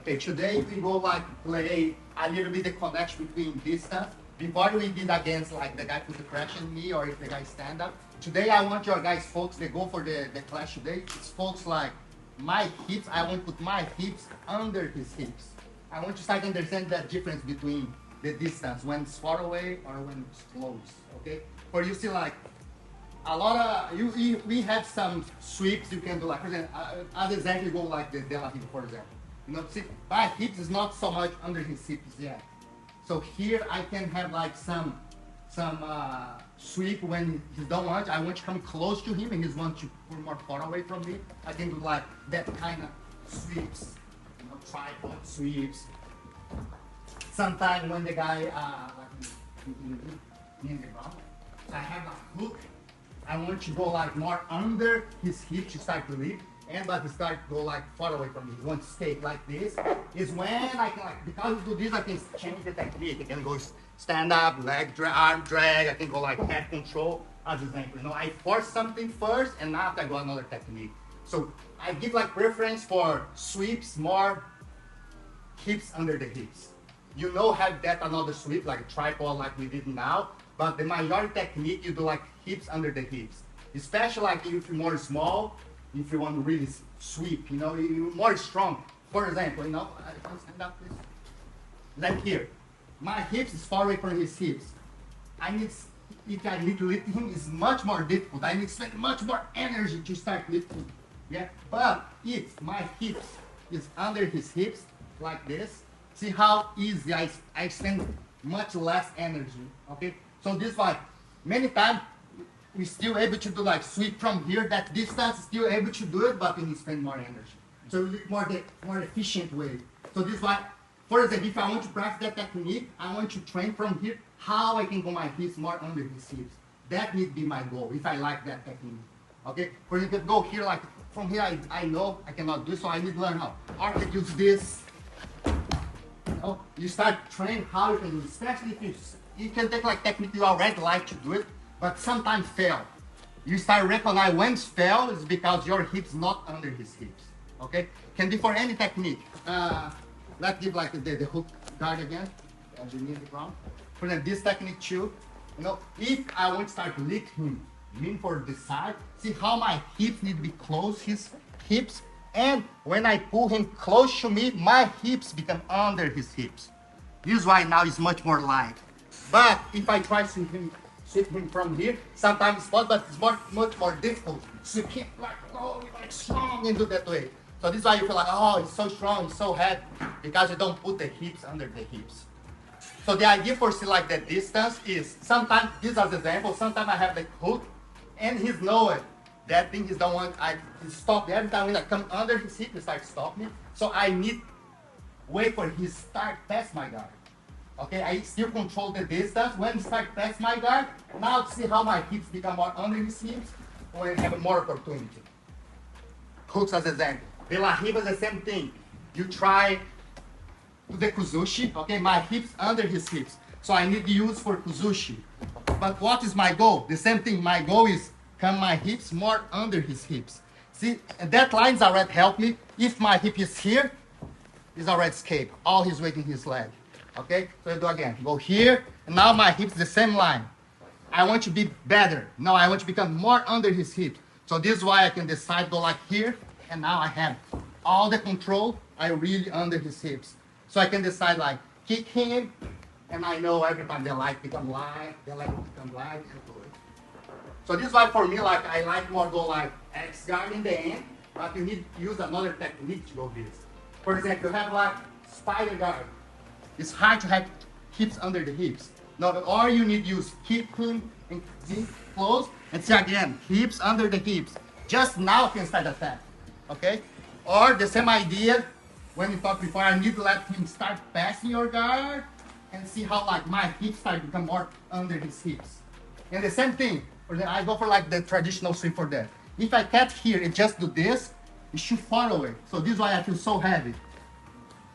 Okay, today we go like play a little bit the connection between distance. Before we did against like the guy put the pressure on me or if the guy stand up. Today I want your guys folks, they go for the clash today. It's folks like my hips, I want to put my hips under his hips. I want you to start to understand that difference between the distance when it's far away or when it's close. Okay? For you see like a lot of we have some sweeps you can do like for example, other example go like the De La Riva, for example. You know, see, my hips is not so much under his hips yet. So here I can have like some sweep when he don't want. I want to come close to him and he wants to put more far away from me. I can do like that kind of sweeps, you know, tripod sweeps. Sometimes when the guy like in the ground, I have a hook. I want to go like more under his hip to start to lift. And but start to go like far away from me. You want to stay like this. Is when I can like because I do this I can change the technique. I can go stand up, leg drag, arm drag. I can go like head control. As example, you know, I force something first and after I go another technique. So I give like preference for sweeps more hips under the hips. You know have that another sweep like a tripod like we did now, but the majority technique you do like hips under the hips. Especially like if you're more small. If you want to really sweep, you know, you're more strong. For example, you know, I can stand up this. Like here, my hips is far away from his hips. If I need to lift him, it's much more difficult. I need to spend much more energy to start lifting. Yeah, but if my hips is under his hips, like this, see how easy I spend much less energy, okay? So this why, many times, we're still able to do like sweep from here, that distance, still able to do it, but we need to spend more energy. So we more efficient way. So this is why, for example, if I want to practice that technique, I want to train from here, how I can go my hips more under his hips. That need to be my goal, if I like that technique. Okay? For example, go here, like, from here, I know I cannot do, so I need to learn how. Or I can use this. You know, you start training how you can do it, especially if you can take like technique you already like to do it, but sometimes fail. You start recognize when it's fail is because your hips not under his hips. Okay? Can be for any technique. Let's give like the hook guard again. Underneath the ground. For example, this technique too. You know, if I want to start to lift him, lean for the side, see how my hips need to be close his hips. And when I pull him close to me, my hips become under his hips. This is why now it's much more light. But if I try to sweep him from here, sometimes it's possible, but it's much more difficult. So you can't like go like strong and do that way. So this is why you feel like, oh, it's so strong, it's so heavy, because you don't put the hips under the hips. So the idea for see like the distance is sometimes these are the examples. Sometimes I have the hook, and he's knowing that thing is the one I stop every time when I come under his hip, he starts stopping me. So I need wait for his start past my guard. Okay, I still control the distance. When he start past my guard, now see how my hips become more under his hips, when I have more opportunity. Hooks as example. De La Riva is the same thing. You try to the Kuzushi, okay, my hips under his hips. So I need to use for Kuzushi. But what is my goal? The same thing, my goal is come my hips more under his hips. See, that line's already helped me. If my hip is here, he's already escaped. All his weight in his leg. Okay, so I do again. Go here, and now my hips the same line. I want to be better. Now I want to become more under his hips. So this is why I can decide to go like here, and now I have all the control. I really under his hips. So I can decide like kick him, and I know every time the leg become light, the leg become light, and go. So this is why for me like I like more go like X guard in the end, but you need to use another technique to go this. For example, you have like spider guard. It's hard to have hips under the hips. No, or you need to use keep him and close and see again, hips under the hips. Just now can start attack. Okay? Or the same idea when we talked before, I need to let him start passing your guard and see how like my hips start to become more under his hips. And the same thing, I go for like the traditional sweep for that. If I catch here and just do this, it's too far away. So this is why I feel so heavy.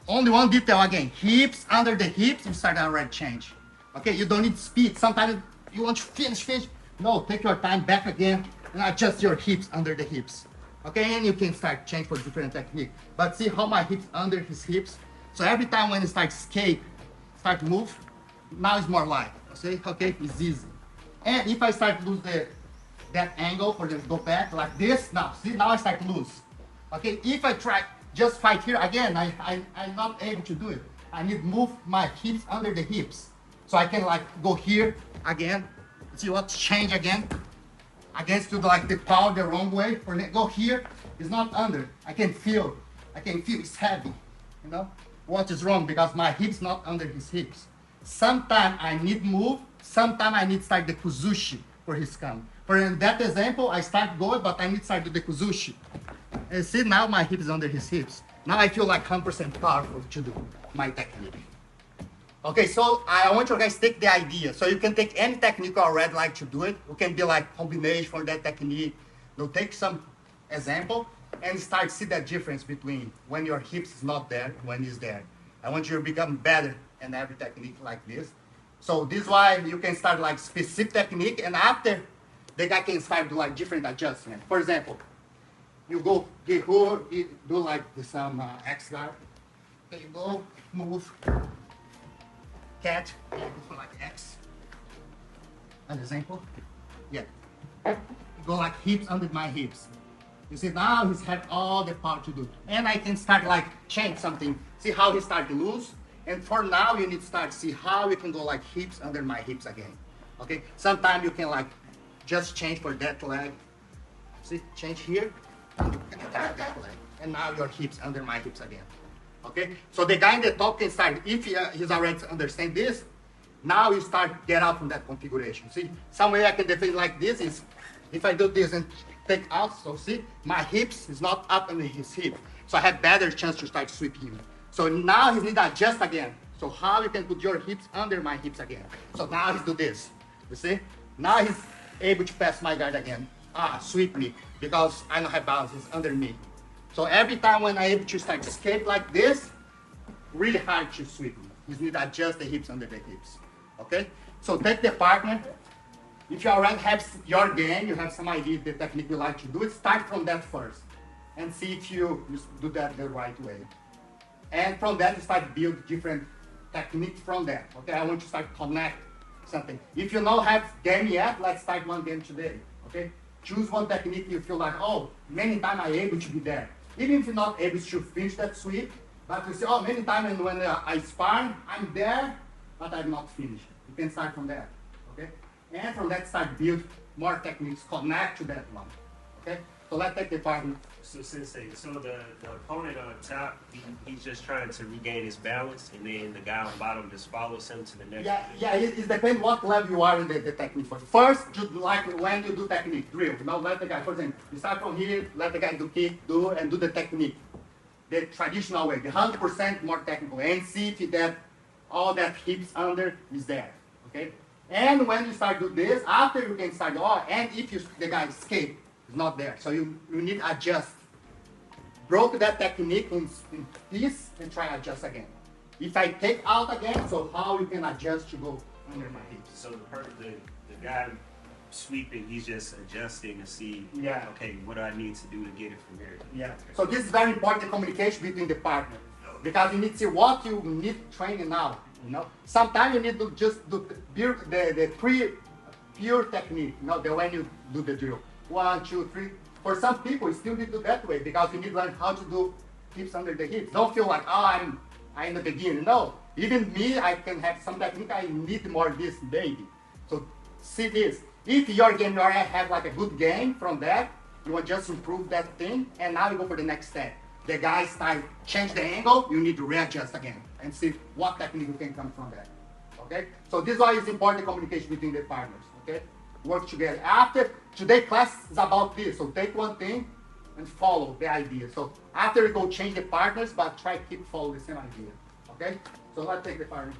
Only one detail again, hips under the hips, you start already change. Okay, you don't need speed. Sometimes you want to finish. No, take your time back again and adjust your hips under the hips. Okay, and you can start change for different technique. But see how my hips under his hips. So every time when it starts escape, start move, now it's more light. Okay, it's easy. And if I start lose that angle for the go back like this, now see now I start lose. Okay, if I try just fight here again, I'm not able to do it. I need to move my hips under the hips. So I can like go here again. See what change again? Against to like the power the wrong way. For go here, it's not under. I can feel it's heavy. You know what is wrong because my hips not under his hips. Sometimes I need move. Sometimes I need start the kuzushi for his count. For in that example, I start going, but I need start do the kuzushi. And see now my hips is under his hips. Now I feel like 100% powerful to do my technique. Okay, so I want you guys to take the idea. So you can take any technique you already like to do it. It can be like combination for that technique. You'll take some example and start see that difference between when your hips is not there, when it's there. I want you to become better in every technique like this. So this is why you can start like specific technique and after the guy can start do like different adjustment. For example, you go get who do like some X guard. Okay, you go move. Catch, yeah, go for like X. An example, yeah. Go like hips under my hips. You see now he's had all the power to do. And I can start like change something. See how he start to lose. And for now you need to start see how you can go like hips under my hips again. Okay. Sometimes you can like just change for that leg. See, change here, and you can attack that leg. And now your hips under my hips again. Okay, so the guy in the top can start, if he's already understand this, now you start get out from that configuration. See, some way I can defend like this is, if I do this and take out, so see, my hips is not up under his hip. So I have better chance to start sweeping him. So now he need to adjust again. So how you can put your hips under my hips again. So now he's do this, you see? Now he's able to pass my guard again. Sweep me, because I don't have balance, it's under me. So every time when I'm able to start escape like this, really hard to sweep. You need to adjust the hips under the hips. Okay? So take the partner. If you already have your game, you have some idea the technique you like to do it, start from that first. And see if you do that the right way. And from that, you start build different techniques from that. Okay? I want to start connect something. If you don't have game yet, let's start one game today. Okay? Choose one technique you feel like, oh, many times I'm able to be there. Even if you're not able to finish that sweep, but you say, oh, many times when I spar, I'm there, but I'm not finished. You can start from that, okay? And from that start build more techniques, connect to that one, okay? So let's take the partner. So Sensei, so the opponent on top, he's just trying to regain his balance, and then the guy on bottom just follows him to the next. Yeah, it depends what level you are in the technique. First, like when you do technique, drill. Now let the guy, for example, you start from here, let the guy do kick, and do the technique. The traditional way, the 100% more technical, and see if that all that hips under is there, okay? And when you start do this, after you can start, and if the guy escape, it's not there. So you need to adjust. Broke that technique in piece and try to adjust again. If I take out again, so how you can adjust to go under my hips. So the guy sweeping, he's just adjusting to see, okay, what do I need to do to get it from here? Yeah. So this is very important communication between the partner. Because you need to see what you need training now. You know, sometimes you need to just do the pure technique, you know, the when you do the drill. 1, 2, 3. For some people, you still need to do that way because you need to learn how to do hips under the hips. Don't feel like, I'm in the beginning. No, even me, I can have some technique. I need more this, maybe. So see this. If your game you already have like a good game from that, you want just improve that thing, and now you go for the next step. The guys start change the angle, you need to readjust again and see what technique you can come from that. Okay? So this is why it's important communication between the partners. Okay? Work together. After today's class is about this. So take one thing and follow the idea. So after you go change the partners, but try to keep follow the same idea. Okay? So let's take the partner.